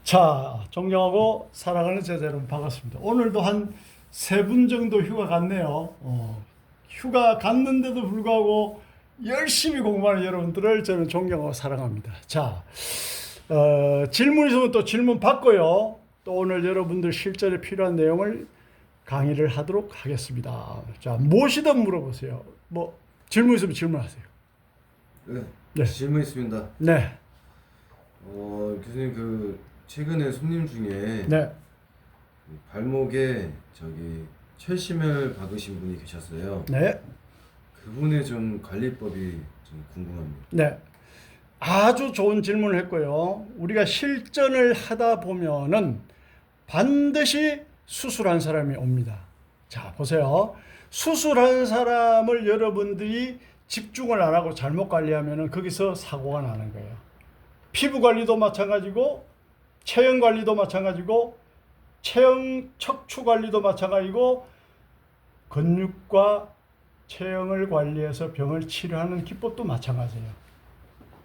자, 존경하고 사랑하는 제자 여러분 반갑습니다. 오늘도 한 3분 정도 휴가 갔네요. 휴가 갔는데도 불구하고 열심히 공부하는 여러분들을 저는 존경하고 사랑합니다. 자, 질문 있으면 또 질문 받고요. 또 오늘 여러분들 실전에 필요한 내용을 강의를 하도록 하겠습니다. 자, 무엇이든 물어보세요. 뭐 질문 있으면 질문하세요. 네, 질문 있습니다. 네. 교수님 최근에 손님 중에 네. 발목에 철심을 박으신 분이 계셨어요. 네. 그분의 좀 관리법이 좀 궁금합니다. 네. 아주 좋은 질문을 했고요. 우리가 실전을 하다 보면은 반드시 수술한 사람이 옵니다. 자, 보세요. 수술한 사람을 여러분들이 집중을 안 하고 잘못 관리하면은 거기서 사고가 나는 거예요. 피부 관리도 마찬가지고, 체형 관리도 마찬가지고, 체형 척추 관리도 마찬가지고, 근육과 체형을 관리해서 병을 치료하는 기법도 마찬가지예요.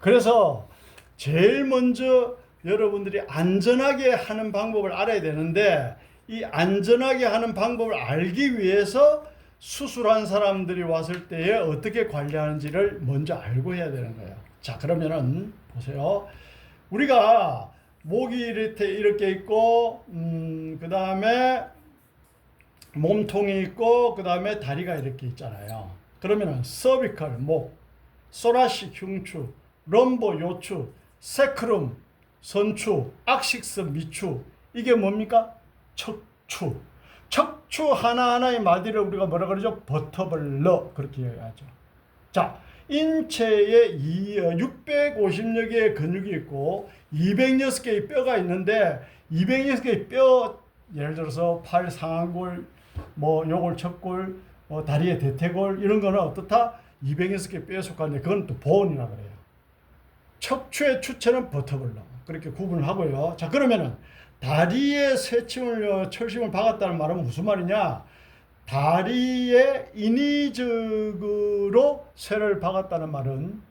그래서 제일 먼저 여러분들이 안전하게 하는 방법을 알아야 되는데, 이 안전하게 하는 방법을 알기 위해서 수술한 사람들이 왔을 때에 어떻게 관리하는지를 먼저 알고 해야 되는 거예요. 자, 그러면은 보세요. 우리가 목이 이렇게 있고, 그 다음에 몸통이 있고, 그 다음에 다리가 이렇게 있잖아요. 그러면은 서비컬, 목, 소라식 흉추, 럼보 요추, 세크룸, 선추, 악식스 미추, 이게 뭡니까? 척추. 척추 하나하나의 마디를 우리가 뭐라 그러죠? 버터블러, 그렇게 얘기하죠. 자, 인체에 650여 개의 근육이 있고 206개의 뼈가 있는데, 206개의 뼈, 예를 들어서 팔 상완골, 요골 척골, 다리의 대퇴골, 이런 거는 어떻다? 206개 뼈에 속하는데 그건 또 보온이라 그래요. 척추의 추체는 버터블러, 그렇게 구분을 하고요. 자, 그러면은 다리에 철심을 박았다는 말은 무슨 말이냐? 다리에 인위적으로 쇠를 박았다는 말은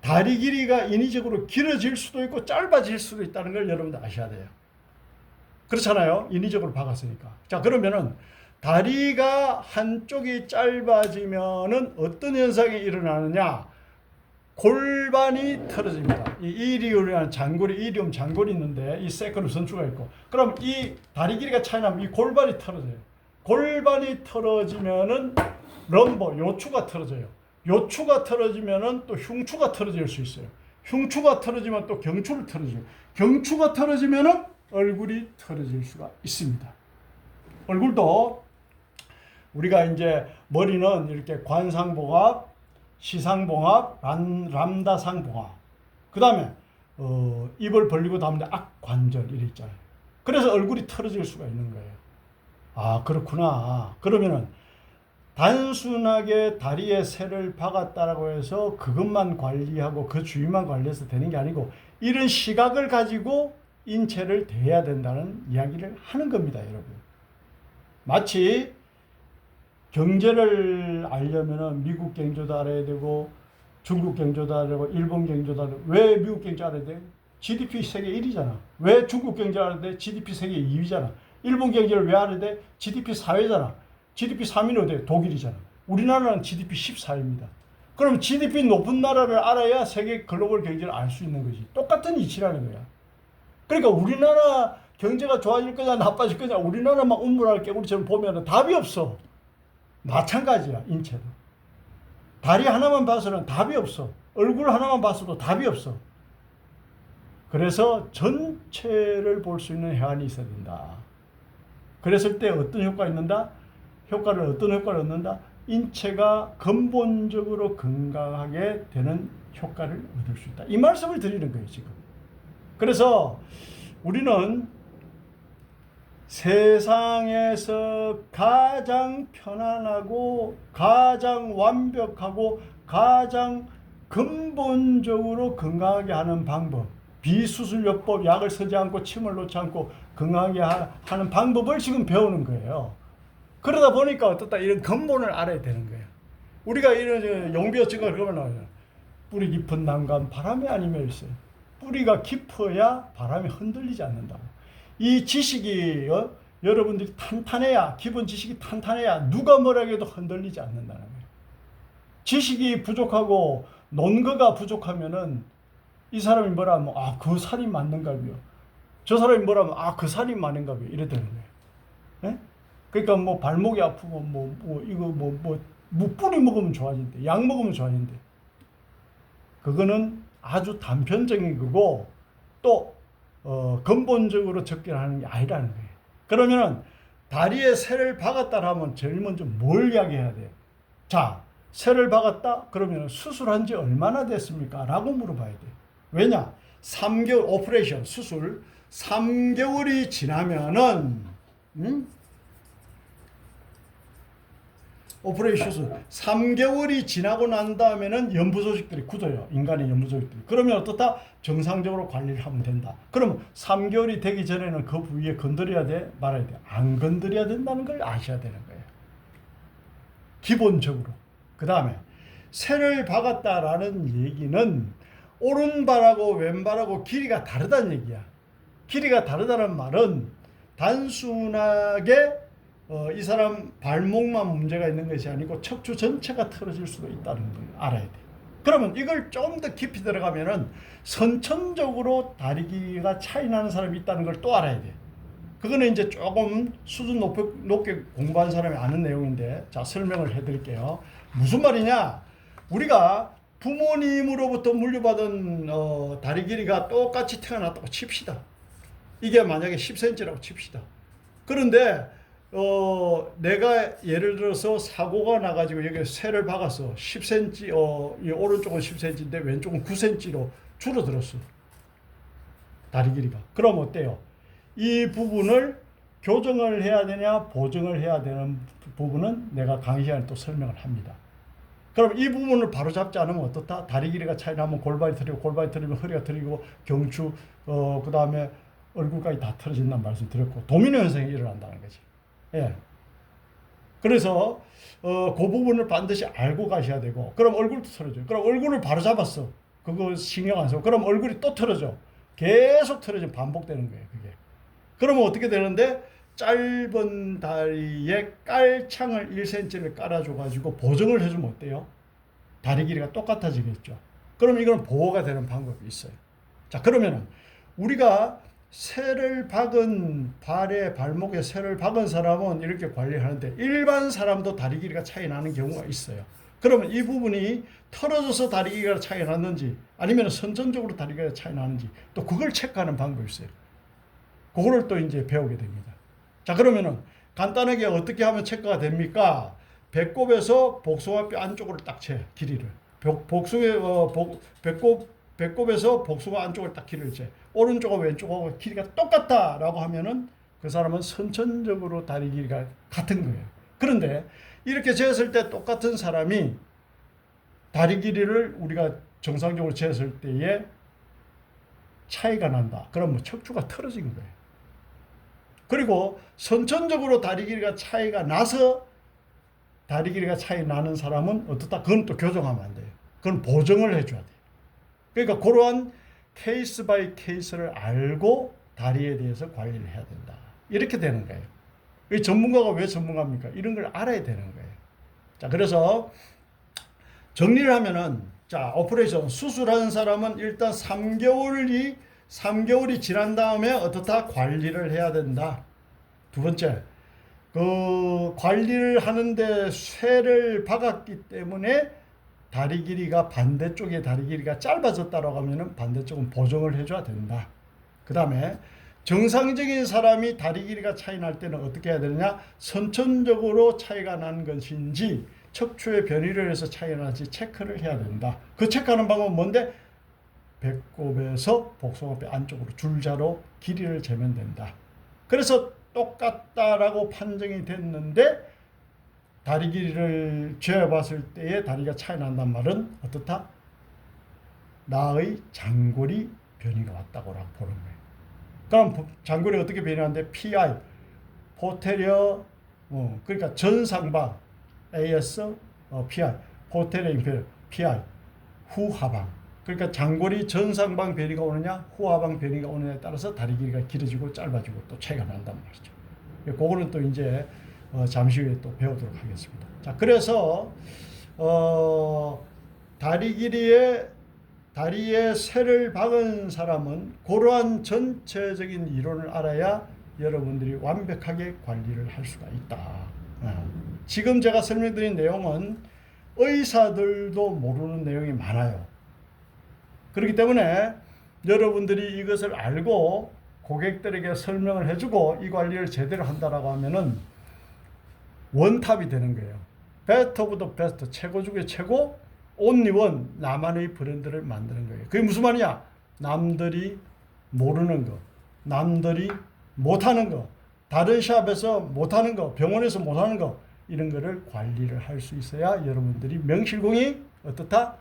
다리 길이가 인위적으로 길어질 수도 있고 짧아질 수도 있다는 걸 여러분들 아셔야 돼요. 그렇잖아요. 인위적으로 박았으니까. 자, 그러면은 다리가 한쪽이 짧아지면은 어떤 현상이 일어나느냐? 골반이 틀어집니다. 이 이리움이라는 이리움 장골이 있는데, 이 세크룸 선추가 있고, 그럼 이 다리 길이가 차이 나면 이 골반이 틀어져요. 골반이 틀어지면은 럼보, 요추가 틀어져요. 요추가 틀어지면은 또 흉추가 틀어질 수 있어요. 흉추가 틀어지면 또 경추를 틀어져요. 경추가 틀어지면은 얼굴이 틀어질 수가 있습니다. 얼굴도 우리가 이제 머리는 이렇게 관상봉합, 시상봉합, 람다상봉합, 그 다음에 입을 벌리고 다음에 악관절 이래 있잖아요. 그래서 얼굴이 틀어질 수가 있는 거예요. 아, 그렇구나. 그러면은 단순하게 다리에 쇠를 박았다라고 해서 그것만 관리하고 그 주위만 관리해서 되는 게 아니고, 이런 시각을 가지고 인체를 대해야 된다는 이야기를 하는 겁니다, 여러분. 마치 경제를 알려면은 미국 경제도 알아야 되고, 중국 경제도 알아야 되고, 일본 경제도 알아야 되고. 왜 미국 경제 알아야 돼? GDP 세계 1위잖아. 왜 중국 경제 알아야 돼? GDP 세계 2위잖아. 일본 경제를 왜 알아야 돼? GDP 4위잖아. GDP 3위는 어디? 독일이잖아. 우리나라는 GDP 14위입니다. 그럼 GDP 높은 나라를 알아야 세계 글로벌 경제를 알 수 있는 거지. 똑같은 이치라는 거야. 그러니까 우리나라 경제가 좋아질 거냐 나빠질 거냐, 우리나라만 우물할 개구리처럼 보면 답이 없어. 마찬가지야, 인체도. 다리 하나만 봐서는 답이 없어. 얼굴 하나만 봐서도 답이 없어. 그래서 전체를 볼 수 있는 혜안이 있어야 된다. 그랬을 때 어떤 효과가 있는다? 어떤 효과를 얻는다? 인체가 근본적으로 건강하게 되는 효과를 얻을 수 있다. 이 말씀을 드리는 거예요, 지금. 그래서 우리는 세상에서 가장 편안하고 가장 완벽하고 가장 근본적으로 건강하게 하는 방법, 비수술요법, 약을 쓰지 않고 침을 놓지 않고 건강하게 하는 방법을 지금 배우는 거예요. 그러다 보니까 어떻다, 이런 근본을 알아야 되는 거예요. 우리가 이런 용비어치가 그러면 나와요. 뿌리 깊은 난간 바람에 아니면 있어요. 뿌리가 깊어야 바람이 흔들리지 않는다고. 이 지식이 여러분들이 탄탄해야, 기본 지식이 탄탄해야 누가 뭐라 해도 흔들리지 않는다는 거예요. 지식이 부족하고 논거가 부족하면은 이 사람이 뭐라 하면 그 살이 맞는가요? 저 사람이 뭐라 하면 그 살이 맞는가요? 이래 되는 거예요. 네? 그러니까 뭐 발목이 아프고 뭐 뿌리 먹으면 좋아진대, 약 먹으면 좋아진대. 그거는 아주 단편적인 거고 또 근본적으로 접근하는 게 아니라는 거예요. 그러면은 다리에 새를 박았다 하면 제일 먼저 뭘 이야기해야 돼? 자, 새를 박았다? 그러면 수술한 지 얼마나 됐습니까? 라고 물어봐야 돼. 왜냐? 3개월 오퍼레이션 수술 3개월이 지나면은 오퍼레이션 수술 3개월이 지나고 난 다음에는 연부 조직들이 굳어요. 인간의 연부 조직들이. 그러면 어떻다? 정상적으로 관리를 하면 된다. 그러면 3개월이 되기 전에는 그 부위에 건드려야 돼? 말아야 돼? 안 건드려야 된다는 걸 아셔야 되는 거예요. 기본적으로. 그 다음에 새를 박았다라는 얘기는 오른발하고 왼발하고 길이가 다르다는 얘기야. 길이가 다르다는 말은 단순하게 이 사람 발목만 문제가 있는 것이 아니고 척추 전체가 틀어질 수도 있다는 걸 알아야 돼. 그러면 이걸 좀 더 깊이 들어가면은 선천적으로 다리 길이가 차이 나는 사람이 있다는 걸 또 알아야 돼. 그거는 이제 조금 수준 높게 공부한 사람이 아는 내용인데, 자, 설명을 해드릴게요. 무슨 말이냐? 우리가 부모님으로부터 물려받은 다리 길이가 똑같이 태어났다고 칩시다. 이게 만약에 10cm라고 칩시다. 그런데 내가 예를 들어서 사고가 나가지고 여기 새를 박았어. 10cm, 이 오른쪽은 10cm인데 왼쪽은 9cm로 줄어들었어. 다리 길이가. 그럼 어때요? 이 부분을 교정을 해야 되냐, 보정을 해야 되는 부분은 내가 강의 시간에 또 설명을 합니다. 그럼 이 부분을 바로 잡지 않으면 어떻다? 다리 길이가 차이 나면 골반이 틀리고, 골반이 틀리면 허리가 틀리고, 경추, 그 다음에 얼굴까지 다 틀어진다는 말씀 드렸고, 도미노 현상이 일어난다는 거지. 예. 그래서 그 부분을 반드시 알고 가셔야 되고, 그럼 얼굴도 틀어져요. 그럼 얼굴을 바로 잡았어. 그거 신경 안 쓰고. 그럼 얼굴이 또 틀어져. 계속 틀어지면 반복되는 거예요, 그게. 그러면 어떻게 되는데, 짧은 다리에 깔창을 1cm를 깔아줘가지고 보정을 해주면 어때요? 다리 길이가 똑같아지겠죠. 그럼 이건 보호가 되는 방법이 있어요. 자, 그러면은 우리가 새를 박은 발목에 새를 박은 사람은 이렇게 관리하는데 일반 사람도 다리 길이가 차이 나는 경우가 있어요. 그러면 이 부분이 털어져서 다리 길이가 차이 났는지 아니면 선천적으로 다리 길이가 차이 나는지 또 그걸 체크하는 방법이 있어요. 그거를 또 이제 배우게 됩니다. 자, 그러면은 간단하게 어떻게 하면 체크가 됩니까? 배꼽에서 복숭아뼈 안쪽으로 딱 재, 길이를. 배꼽에서 복숭아 안쪽을 딱 길이를 재. 오른쪽하고 왼쪽하고 길이가 똑같다라고 하면은 그 사람은 선천적으로 다리 길이가 같은 거예요. 그런데 이렇게 재었을 때 똑같은 사람이 다리 길이를 우리가 정상적으로 재었을 때에 차이가 난다. 그럼 뭐 척추가 틀어진 거예요. 그리고 선천적으로 다리 길이가 차이가 나서 다리 길이가 차이 나는 사람은 어떻다? 그건 또 교정하면 안 돼요. 그건 보정을 해줘야 돼요. 그러니까 그러한 케이스 바이 케이스를 알고 다리에 대해서 관리를 해야 된다. 이렇게 되는 거예요. 이 전문가가 왜 전문가입니까? 이런 걸 알아야 되는 거예요. 자, 그래서 정리를 하면은, 자, 오퍼레이션 수술한 사람은 일단 3개월이 지난 다음에 어떻다? 관리를 해야 된다. 두 번째, 그 관리를 하는데 쇠를 박았기 때문에 다리 길이가 반대쪽의 다리 길이가 짧아졌다라고 하면은 반대쪽은 보정을 해줘야 된다. 그 다음에 정상적인 사람이 다리 길이가 차이 날 때는 어떻게 해야 되느냐? 선천적으로 차이가 난 것인지 척추의 변이를 해서 차이가 나는지 체크를 해야 된다. 그 체크하는 방법은 뭔데? 배꼽에서 복숭아뼈 안쪽으로 줄자로 길이를 재면 된다. 그래서 똑같다라고 판정이 됐는데 다리 길이를 재봤을 때에 다리가 차이 난단 말은 어떻다? 나의 장골이 변이가 왔다고 보는 거예요. 그럼 장골이 어떻게 변이하는데? PI, 포테리어, 그러니까 전상방, AS, PI, 포테리어 인페리어, PI, 후하방. 그러니까 장거리 전상방 변이가 오느냐 후하방 변이가 오느냐에 따라서 다리 길이가 길어지고 짧아지고 또 차이가 난단 말이죠. 그거는 또 이제 잠시 후에 또 배우도록 하겠습니다. 자, 그래서 다리에 새를 박은 사람은 그러한 전체적인 이론을 알아야 여러분들이 완벽하게 관리를 할 수가 있다. 지금 제가 설명드린 내용은 의사들도 모르는 내용이 많아요. 그렇기 때문에 여러분들이 이것을 알고 고객들에게 설명을 해주고 이 관리를 제대로 한다라고 하면은 원탑이 되는 거예요. 베스트 오브 더 베스트, 최고 중에 최고, 온리 원, 나만의 브랜드를 만드는 거예요. 그게 무슨 말이야? 남들이 모르는 거, 남들이 못하는 거, 다른 샵에서 못하는 거, 병원에서 못하는 거, 이런 거를 관리를 할 수 있어야 여러분들이 명실공히 어떻다?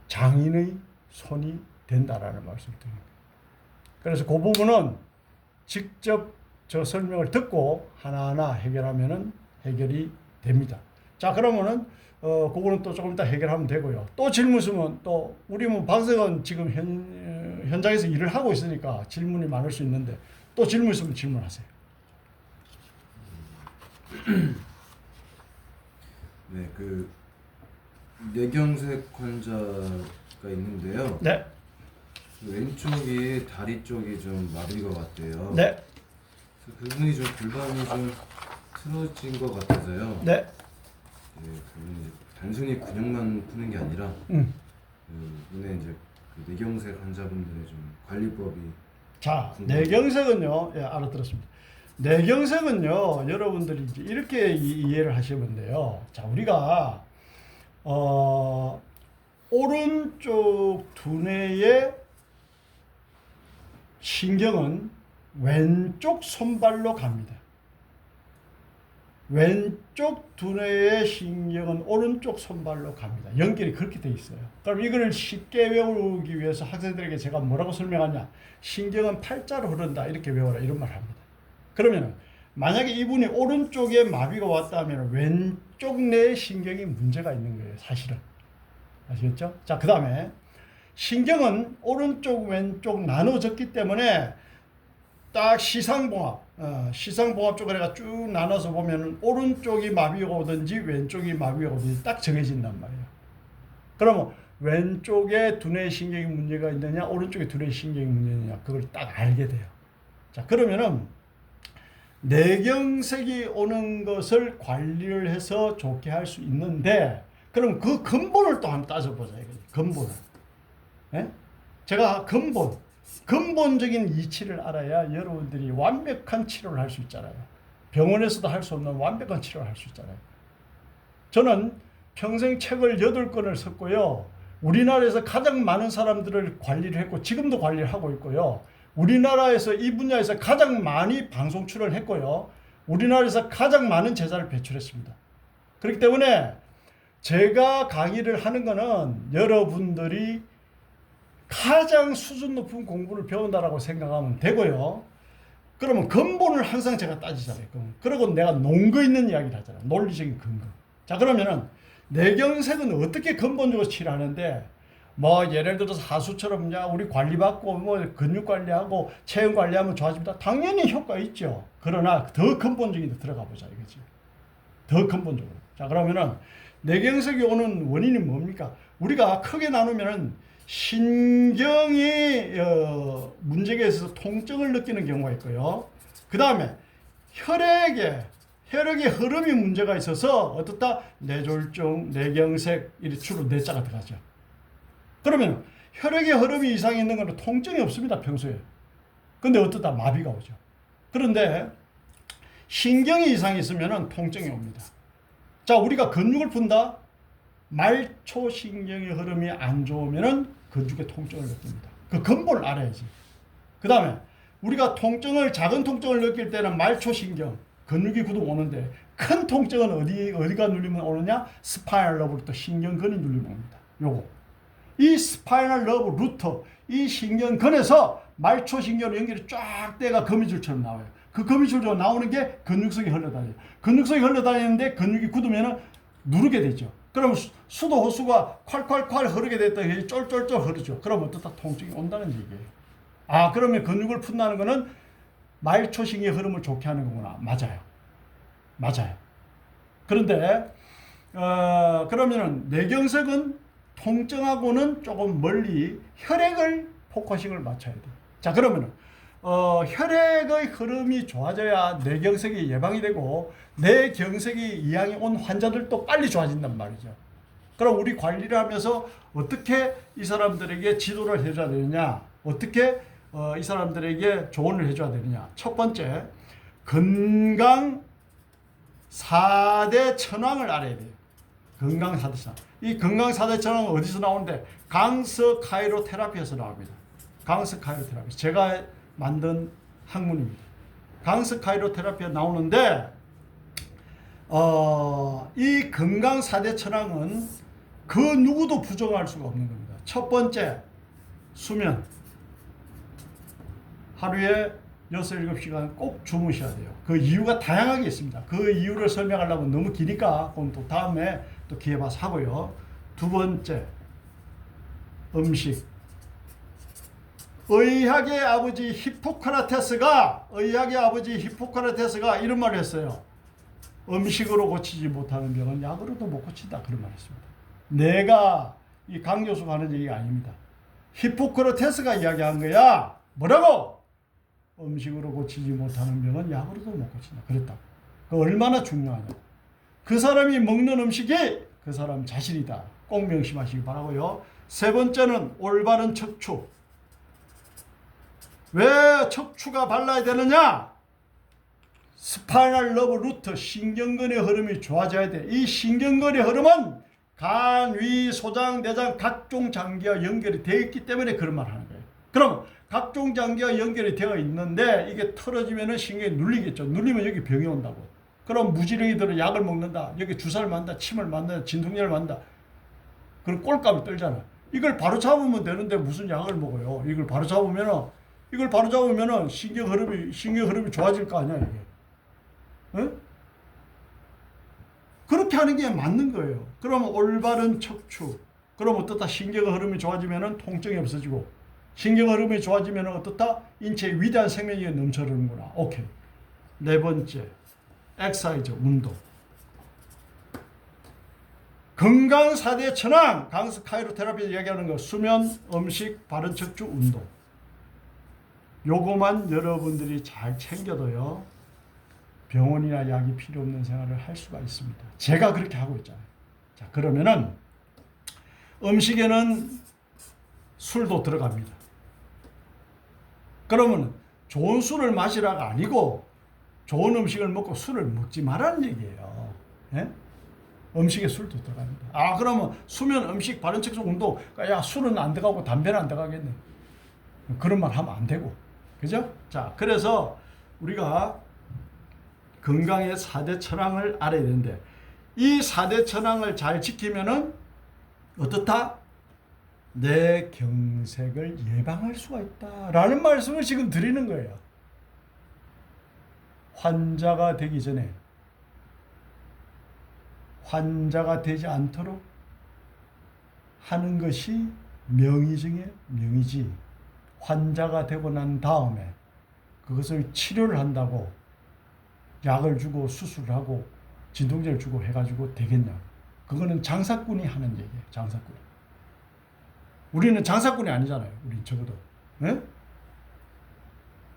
장인의 손이 된다라는 말씀을 드립니다. 그래서 그 부분은 직접 저 설명을 듣고 하나하나 해결하면은 해결이 됩니다. 자, 그러면은 그거는 또 조금 이따 해결하면 되고요. 또 질문 있으면 또 우리 뭐 박사관 지금 현장에서 일을 하고 있으니까 질문이 많을 수 있는데 또 질문 있으면 질문하세요. 네, 그 뇌경색 환자가 있는데요. 네. 왼쪽이 다리 쪽이 좀 마비가 왔대요. 네. 그분이 좀 골반이 좀 틀어진 것 같아서요. 네. 그분이 단순히 근육만 푸는 게 아니라 그분의 이제 그 뇌경색 환자분들의 좀 관리법이. 자, 뇌경색은요, 예, 알아들었습니다. 뇌경색은요, 여러분들이 이제 이렇게 이해를 하시면 돼요. 자, 우리가 오른쪽 두뇌의 신경은 왼쪽 손발로 갑니다. 왼쪽 두뇌의 신경은 오른쪽 손발로 갑니다. 연결이 그렇게 돼 있어요. 그럼 이걸 쉽게 외우기 위해서 학생들에게 제가 뭐라고 설명하냐? 신경은 팔자로 흐른다. 이렇게 외워라. 이런 말을 합니다. 그러면 만약에 이분이 오른쪽에 마비가 왔다면 왼쪽 뇌의 신경이 문제가 있는 거예요. 사실은. 아시겠죠? 자, 그 다음에 신경은 오른쪽 왼쪽 나눠졌기 때문에 딱 시상봉합 쪽으로 해가 쭉 나눠서 보면 오른쪽이 마비가 오든지 왼쪽이 마비가 오든지 딱 정해진단 말이에요. 그러면 왼쪽에 두뇌 신경이 문제가 있느냐 오른쪽에 두뇌 신경이 문제가 있느냐 그걸 딱 알게 돼요. 자, 그러면은 뇌경색이 오는 것을 관리를 해서 좋게 할 수 있는데 그럼 그 근본을 또 한번 따져보자 이거지. 근본을. 예? 제가 근본적인 이치를 알아야 여러분들이 완벽한 치료를 할 수 있잖아요. 병원에서도 할 수 없는 완벽한 치료를 할 수 있잖아요. 저는 평생 책을 8권을 썼고요. 우리나라에서 가장 많은 사람들을 관리를 했고 지금도 관리를 하고 있고요. 우리나라에서 이 분야에서 가장 많이 방송 출연을 했고요. 우리나라에서 가장 많은 제자를 배출했습니다. 그렇기 때문에 제가 강의를 하는 거는 여러분들이 가장 수준 높은 공부를 배운다라고 생각하면 되고요. 그러면 근본을 항상 제가 따지잖아요. 그리고 내가 논거 있는 이야기를 하잖아요. 논리적인 근거. 자, 그러면은 뇌경색은 어떻게 근본적으로 치료하는데 뭐 예를 들어서 하수처럼 우리 관리받고 뭐 근육 관리하고 체형 관리하면 좋아집니다. 당연히 효과 있죠. 그러나 더 근본적인 데 들어가 보자 이거지. 더 근본적으로. 자, 그러면은 뇌경색이 오는 원인이 뭡니까? 우리가 크게 나누면은 신경이 문제가 있어서 통증을 느끼는 경우가 있고요. 그 다음에 혈액의 흐름이 문제가 있어서 어떻다? 뇌졸중, 뇌경색 이렇게 주로 뇌자가 들어가죠. 그러면 혈액의 흐름이 이상이 있는 건 통증이 없습니다. 평소에. 근데 어떻다? 마비가 오죠. 그런데 신경이 이상이 있으면 통증이 옵니다. 자, 우리가 근육을 푼다. 말초신경의 흐름이 안 좋으면 근육에 통증을 느낍니다. 그 근본을 알아야지. 그 다음에 우리가 작은 통증을 느낄 때는 말초신경, 근육이 구동 오는데 큰 통증은 어디가 눌리면 오느냐? 스파이널 러브부터 신경근이 눌리면 옵니다. 요거. 이 스파이널 러브 루터, 이 신경근에서 말초신경으로 연결이 쫙 돼가 거미줄처럼 나와요. 그 거미줄로 나오는 게 근육속에 흘러다녀요. 근육속에 흘러다니는데 근육이 굳으면 누르게 되죠. 그럼 수도 호수가 콸콸콸 흐르게 됐더니 쫄쫄쫄 흐르죠. 그럼 어떻다? 통증이 온다는 얘기예요. 아, 그러면 근육을 푼다는 거는 말초신의 흐름을 좋게 하는 거구나. 맞아요. 맞아요. 그런데 그러면은 뇌경색은 통증하고는 조금 멀리 혈액을 포커싱을 맞춰야 돼. 자, 그러면은 혈액의 흐름이 좋아져야 뇌경색이 예방이 되고 뇌경색이 이양이 온 환자들도 빨리 좋아진단 말이죠. 그럼 우리 관리를 하면서 어떻게 이 사람들에게 지도를 해줘야 되느냐? 어떻게 이 사람들에게 조언을 해줘야 되느냐? 첫 번째, 건강 4대 천왕을 알아야 돼요. 건강 4대 천왕. 이 건강 4대 천왕은 어디서 나오는데? 강서 카이로 테라피에서 나옵니다. 강서 카이로 테라피. 제가 만든 학문입니다. 강서 카이로 테라피에 나오는데 이 건강 4대 천왕은 그 누구도 부정할 수가 없는 겁니다. 첫 번째, 수면. 하루에 6, 7시간 꼭 주무셔야 돼요. 그 이유가 다양하게 있습니다. 그 이유를 설명하려면 너무 기니까 그럼 또 다음에 또 기회 봐서 하고요. 두 번째, 음식. 의학의 아버지 히포크라테스가 이런 말을 했어요. 음식으로 고치지 못하는 병은 약으로도 못 고친다. 그런 말을 했습니다. 내가 이 강 교수가 하는 얘기가 아닙니다. 히포크라테스가 이야기한 거야. 뭐라고? 음식으로 고치지 못하는 병은 약으로도 못 고친다. 그랬다. 그 얼마나 중요하냐. 그 사람이 먹는 음식이 그 사람 자신이다. 꼭 명심하시기 바라고요. 세 번째는 올바른 척추. 왜 척추가 발라야 되느냐? 스파이널 러브 루트, 신경근의 흐름이 좋아져야 돼. 이 신경근의 흐름은 간, 위, 소장, 내장 각종 장기와 연결이 되어 있기 때문에 그런 말을 하는 거예요. 그럼 각종 장기와 연결이 되어 있는데 이게 틀어지면 신경이 눌리겠죠. 눌리면 여기 병이 온다고. 그럼 무지렁이들은 약을 먹는다. 여기 주사를 맞는다. 침을 맞는다. 진통제를 맞는다. 그럼 꼴값을 떨잖아. 이걸 바로 잡으면 되는데 무슨 약을 먹어요. 이걸 바로 잡으면은 신경 흐름이 좋아질 거 아니야, 이게. 응? 그렇게 하는 게 맞는 거예요. 그러면 올바른 척추. 그럼 어떻다? 신경 흐름이 좋아지면은 통증이 없어지고, 신경 흐름이 좋아지면은 어떻다? 인체에 위대한 생명력이 넘쳐흐르는구나. 오케이. 네 번째, 엑사이즈, 운동. 건강 4대 천왕, 강스 카이로 테라피에서 이야기하는 거, 수면, 음식, 바른 척추, 운동. 요거만 여러분들이 잘 챙겨도요, 병원이나 약이 필요 없는 생활을 할 수가 있습니다. 제가 그렇게 하고 있잖아요. 자, 그러면은 음식에는 술도 들어갑니다. 그러면 좋은 술을 마시라가 아니고 좋은 음식을 먹고 술을 먹지 말라는 얘기예요. 예? 음식에 술도 들어갑니다. 아, 그러면 수면, 음식, 바른 척추, 운동. 야, 술은 안 들어가고 담배는 안 들어가겠네. 그런 말 하면 안 되고. 그죠? 자, 그래서 우리가 건강의 4대 천왕을 알아야 되는데, 이 4대 천왕을 잘 지키면은 어떻다? 뇌경색을 예방할 수가 있다라는 말씀을 지금 드리는 거예요. 환자가 되기 전에, 환자가 되지 않도록 하는 것이 명의 중에 명이지, 환자가 되고 난 다음에 그것을 치료를 한다고 약을 주고 수술을 하고 진통제를 주고 해가지고 되겠냐? 그거는 장사꾼이 하는 얘기예요. 장사꾼. 우리는 장사꾼이 아니잖아요. 우린 적어도. 네?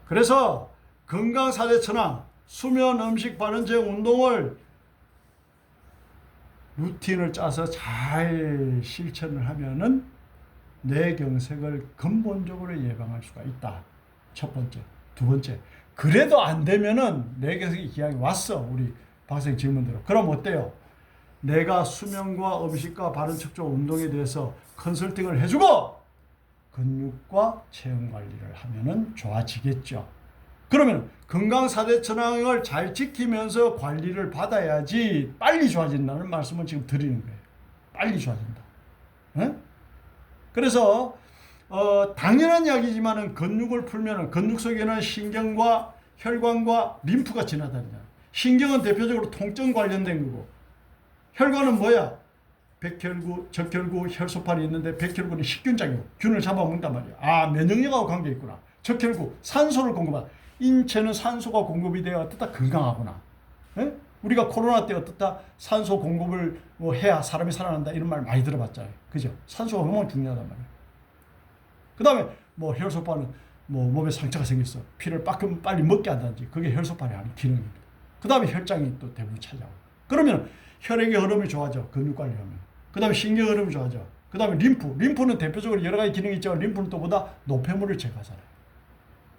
그래서 건강 4대 천왕, 수면, 음식, 바른책, 운동을 루틴을 짜서 잘 실천을 하면은 뇌경색을 근본적으로 예방할 수가 있다. 첫 번째. 두 번째. 그래도 안 되면은 뇌경색이 기약이 왔어. 우리 박사님 질문대로. 그럼 어때요? 내가 수면과 음식과 바른 척추 운동에 대해서 컨설팅을 해주고 근육과 체형 관리를 하면은 좋아지겠죠. 그러면 건강 4대 천왕을 잘 지키면서 관리를 받아야지 빨리 좋아진다는 말씀을 지금 드리는 거예요. 빨리 좋아진다. 에? 그래서 당연한 이야기지만은 근육을 풀면은 근육 속에는 신경과 혈관과 림프가 지나다니잖아요. 신경은 대표적으로 통증 관련된 거고, 혈관은 뭐야? 백혈구, 적혈구, 혈소판이 있는데 백혈구는 식균장이고 균을 잡아먹는단 말이야. 아, 면역력하고 관계 있구나. 적혈구, 산소를 공급한다. 인체는 산소가 공급이 되어 어떻다? 건강하구나. 에? 우리가 코로나 때 어떻다? 산소 공급을 뭐 해야 사람이 살아난다 이런 말 많이 들어봤잖아요. 그죠? 산소가 너무 중요하단 말이에요. 그 다음에 뭐 혈소판은 뭐 몸에 상처가 생겼어. 피를 빨리 먹게 한다든지 그게 혈소판이 하는 기능입니다. 그 다음에 혈장이 또 대부분 차지하고. 그러면 혈액의 흐름이 좋아져. 근육 관리하면. 그 다음에 신경 흐름이 좋아져. 그 다음에 림프는 대표적으로 여러 가지 기능이 있지만 림프는 또 보다 노폐물을 제거하잖아요.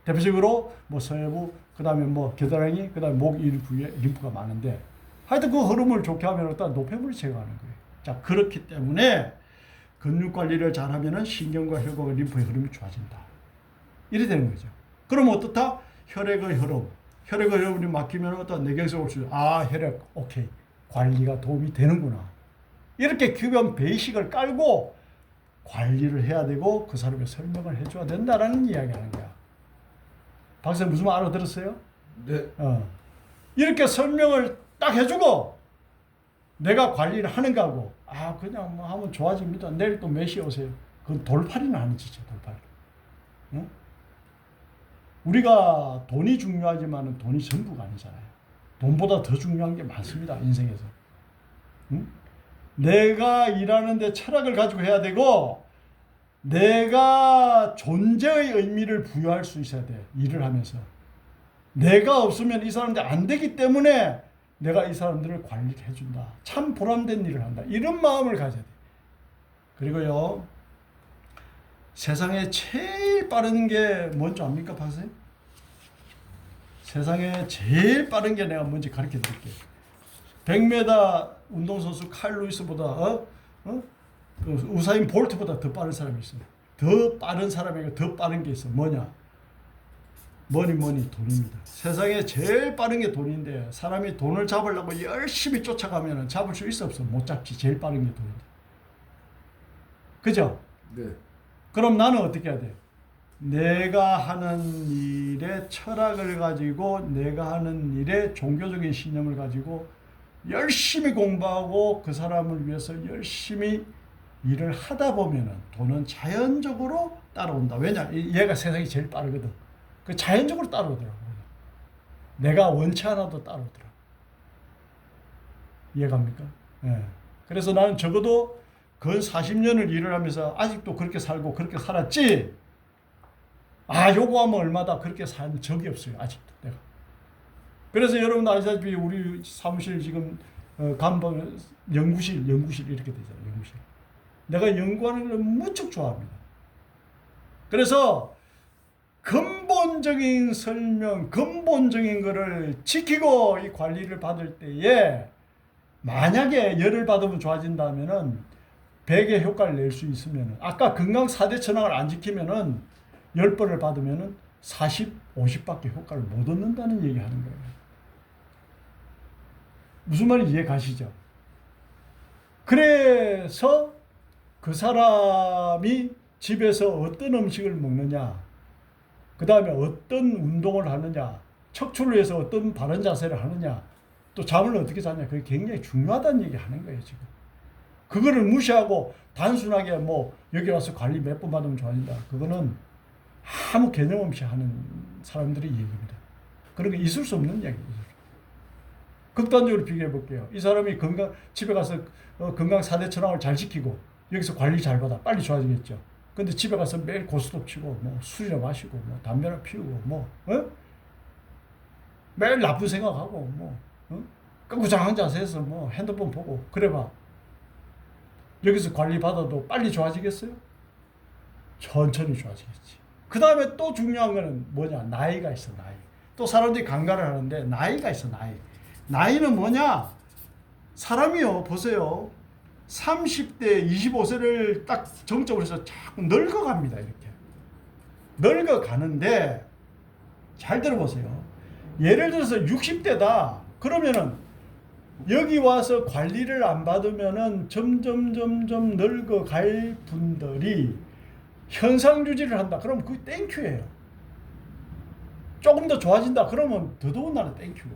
대표적으로 뭐 서해부, 그 다음에 뭐 겨드랑이, 그 다음에 목 일부에 림프가 많은데 하여튼 그 흐름을 좋게 하면 일단 노폐물을 제거하는 거예요. 자, 그렇기 때문에 근육 관리를 잘하면은 신경과 혈관과 림프의 흐름이 좋아진다. 이래 되는 거죠. 그럼 어떻다? 혈액의 흐름이 막히면 어떤 뇌경색 올 수 있어요. 아, 혈액 오케이. 관리가 도움이 되는구나. 이렇게 기본 베이식을 깔고 관리를 해야 되고 그 사람의 설명을 해줘야 된다라는 이야기하는 거야. 박사님 무슨 말 알아들었어요? 네. 이렇게 설명을 딱 해주고 내가 관리를 하는 거고 아 그냥 뭐 하면 좋아집니다. 내일 또 몇 시에 오세요. 그건 돌팔이는 하는 짓이죠. 돌팔. 응? 우리가 돈이 중요하지만 돈이 전부가 아니잖아요. 돈보다 더 중요한 게 많습니다. 인생에서. 응? 내가 일하는데 철학을 가지고 해야 되고 내가 존재의 의미를 부여할 수 있어야 돼. 일을 하면서. 내가 없으면 이 사람들 안 되기 때문에 내가 이 사람들을 관리를 해준다. 참 보람된 일을 한다. 이런 마음을 가져야 돼. 그리고요. 세상에 제일 빠른 게 뭔지 압니까, 박사님? 세상에 제일 빠른 게 내가 뭔지 가르쳐 드릴게요. 100m 운동선수 칼 루이스보다 우사인 볼트보다 더 빠른 사람이 있어요. 더 빠른 사람에게 더 빠른 게 있어. 뭐냐? 뭐니 돈입니다. 세상에 제일 빠른 게 돈인데 사람이 돈을 잡으려고 열심히 쫓아가면 잡을 수 있어 없어? 못 잡지. 제일 빠른 게 돈인데. 그죠? 네. 그럼 나는 어떻게 해야 돼? 내가 하는 일에 철학을 가지고 내가 하는 일에 종교적인 신념을 가지고 열심히 공부하고 그 사람을 위해서 열심히 일을 하다 보면은 돈은 자연적으로 따라온다. 왜냐? 얘가 세상이 제일 빠르거든. 그 자연적으로 따라오더라고. 내가 원치 않아도 따라오더라고. 이해갑니까? 예. 그래서 나는 적어도 근 40년을 일을 하면서 아직도 그렇게 살고 그렇게 살았지. 아, 요거하면 얼마다 그렇게 산 적이 없어요. 아직도 내가. 그래서 여러분 아시다시피 우리 사무실 지금 간방 연구실 이렇게 되잖아요. 연구실. 내가 연구하는 걸 무척 좋아합니다. 그래서 근본적인 설명, 근본적인 거를 지키고 이 관리를 받을 때에 만약에 열을 받으면 좋아진다면은 100의 효과를 낼 수 있으면은 아까 건강 4대 천왕을 안 지키면은 10번을 받으면은 40, 50밖에 효과를 못 얻는다는 얘기 하는 거예요. 무슨 말인지 이해 가시죠? 그래서 그 사람이 집에서 어떤 음식을 먹느냐, 그 다음에 어떤 운동을 하느냐, 척추를 위해서 어떤 바른 자세를 하느냐, 또 잠을 어떻게 자냐, 그게 굉장히 중요하다는 얘기 하는 거예요, 지금. 그거를 무시하고 단순하게 뭐 여기 와서 관리 몇 번 받으면 좋아진다. 그거는 아무 개념 없이 하는 사람들의 얘기입니다. 그런 게 있을 수 없는 이야기입니다. 극단적으로 비교해 볼게요. 이 사람이 집에 가서 건강 4대 천왕을 잘 지키고 여기서 관리 잘 받아. 빨리 좋아지겠죠. 근데 집에 가서 매일 고스톱 치고 뭐 술이나 마시고 뭐 담배나 피우고 매일 나쁜 생각하고 끄구장한 자세에서 뭐 핸드폰 보고 그래봐. 여기서 관리 받아도 빨리 좋아지겠어요? 천천히 좋아지겠지. 그 다음에 또 중요한 거는 뭐냐? 나이가 있어, 나이. 또 사람들이 강간을 하는데 나이가 있어, 나이. 나이는 뭐냐? 사람이요, 보세요. 30대, 25세를 딱 정적으로 해서 자꾸 늙어갑니다, 이렇게. 늙어가는데, 잘 들어보세요. 예를 들어서 60대다. 그러면은, 여기 와서 관리를 안 받으면은 점점 늙어갈 분들이 현상 유지를 한다. 그럼 그게 땡큐예요. 조금 더 좋아진다. 그러면 더더군다나 땡큐고.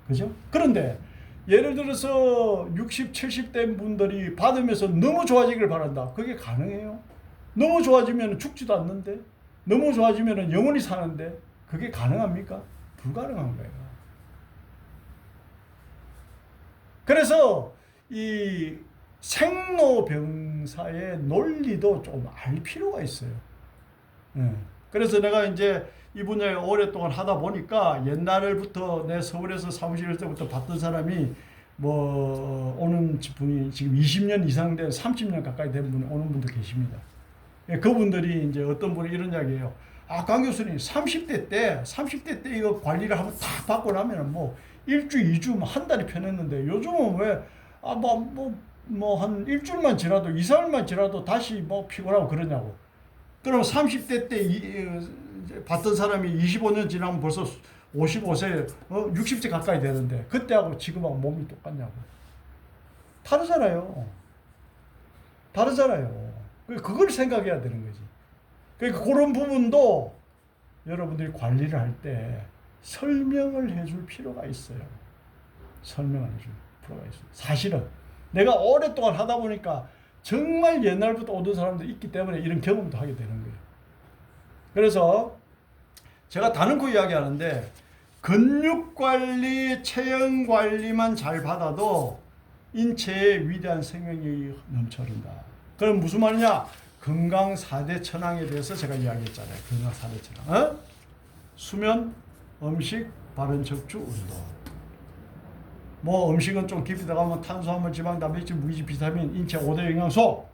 그죠? 그런데 예를 들어서 60, 70대 분들이 받으면서 너무 좋아지기를 바란다. 그게 가능해요? 너무 좋아지면 죽지도 않는데, 너무 좋아지면 영원히 사는데, 그게 가능합니까? 불가능한 거예요. 그래서 이 생로병사의 논리도 좀 알 필요가 있어요. 그래서 내가 이제 이 분야에 오랫동안 하다 보니까 옛날부터 내 서울에서 사무실 때부터 봤던 사람이 뭐 오는 분이 지금 20년 이상 된 30년 가까이 된 분 오는 분도 계십니다. 그분들이 이제 어떤 분이 이런 이야기예요. 아, 강 교수님 30대 때 이거 관리를 한번 다 받고 나면은 뭐 일주, 2주, 한 달이 편했는데 요즘은 왜 한 일주일만 지나도 2, 3일만 지나도 다시 뭐 피곤하고 그러냐고. 그럼 30대 때 봤던 사람이 25년 지나면 벌써 55세, 60세 가까이 되는데 그때하고 지금하고 몸이 똑같냐고. 다르잖아요. 그걸 생각해야 되는 거지. 그러니까 그런 부분도 여러분들이 관리를 할 때 설명을 해줄 필요가 있어요. 설명을 해줄 필요가 있어요. 사실은 내가 오랫동안 하다 보니까 정말 옛날부터 오던 사람들이 있기 때문에 이런 경험도 하게 되는 거예요. 그래서 제가 다른코 이야기하는데 근육관리, 체형관리만 잘 받아도 인체에 위대한 생명력이 넘쳐른다. 그럼 무슨 말이냐? 건강 4대 천왕에 대해서 제가 이야기했잖아요. 건강 4대 천왕. 수면, 음식, 바른 척추, 운동. 뭐 음식은 좀 깊이 들어가면 탄수화물, 지방, 단백질, 무기질, 비타민, 인체 5대 영양소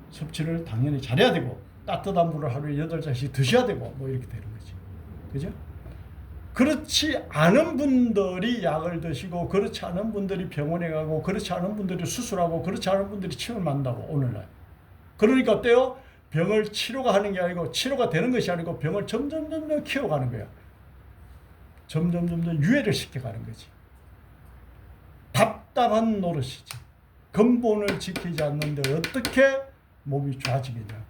섭취를 당연히 잘해야 되고 따뜻한 물을 하루에 8잔씩 드셔야 되고 뭐 이렇게 되는 거지. 그죠? 그렇지 않은 분들이 약을 드시고 그렇지 않은 분들이 병원에 가고 그렇지 않은 분들이 수술하고 그렇지 않은 분들이 치료를 만다고 오늘날. 그러니까 어때요? 병을 치료가 하는 게 아니고 치료가 되는 것이 아니고 병을 점점 키워가는 거야. 점점 유해를 시켜가는 거지. 답답한 노릇이지. 근본을 지키지 않는데 어떻게 몸이 좋아지겠냐.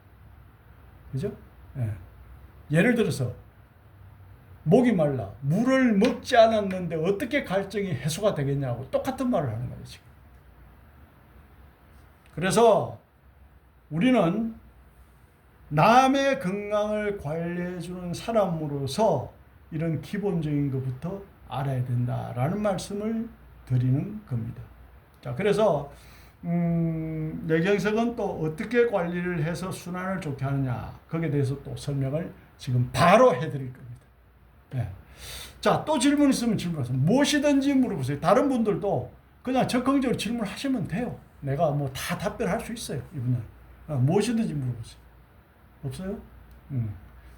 그죠? 예를 들어서 목이 말라. 물을 먹지 않았는데 어떻게 갈증이 해소가 되겠냐고 똑같은 말을 하는 거예요, 지금. 그래서 우리는 남의 건강을 관리해주는 사람으로서 이런 기본적인 것부터 알아야 된다라는 말씀을 드리는 겁니다. 자, 그래서 뇌경색은 또 어떻게 관리를 해서 순환을 좋게 하느냐, 거기에 대해서 또 설명을 지금 바로 해드릴 겁니다. 네. 자, 또 질문 있으면 질문하세요. 무엇이든지 물어보세요. 다른 분들도 그냥 적극적으로 질문하시면 돼요. 내가 뭐 다 답변할 수 있어요, 이분은. 무엇이든지 물어보세요. 없어요?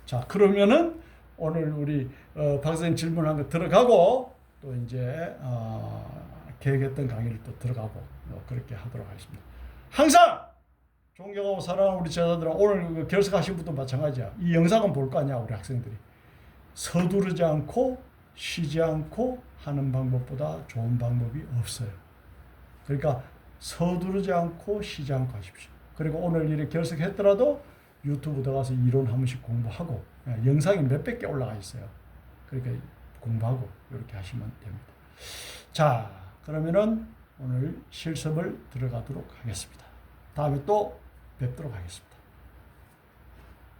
자, 그러면은 오늘 우리 박 선생님 질문한 거 들어가고 또 이제 계획했던 강의를 또 들어가고 그렇게 하도록 하겠습니다. 항상 존경하고 사랑하는 우리 제자들은 오늘 결석하신 분도 마찬가지야. 이 영상은 볼 거 아니야, 우리 학생들이. 서두르지 않고 쉬지 않고 하는 방법보다 좋은 방법이 없어요. 그러니까 서두르지 않고 쉬지 않고 하십시오. 그리고 오늘 이렇게 결석했더라도 유튜브 들어가서 이론 한 번씩 공부하고 영상이 몇백 개 올라가 있어요. 그러니까 공부하고 이렇게 하시면 됩니다. 자, 그러면은 오늘 실습을 들어가도록 하겠습니다. 다음에 또 뵙도록 하겠습니다.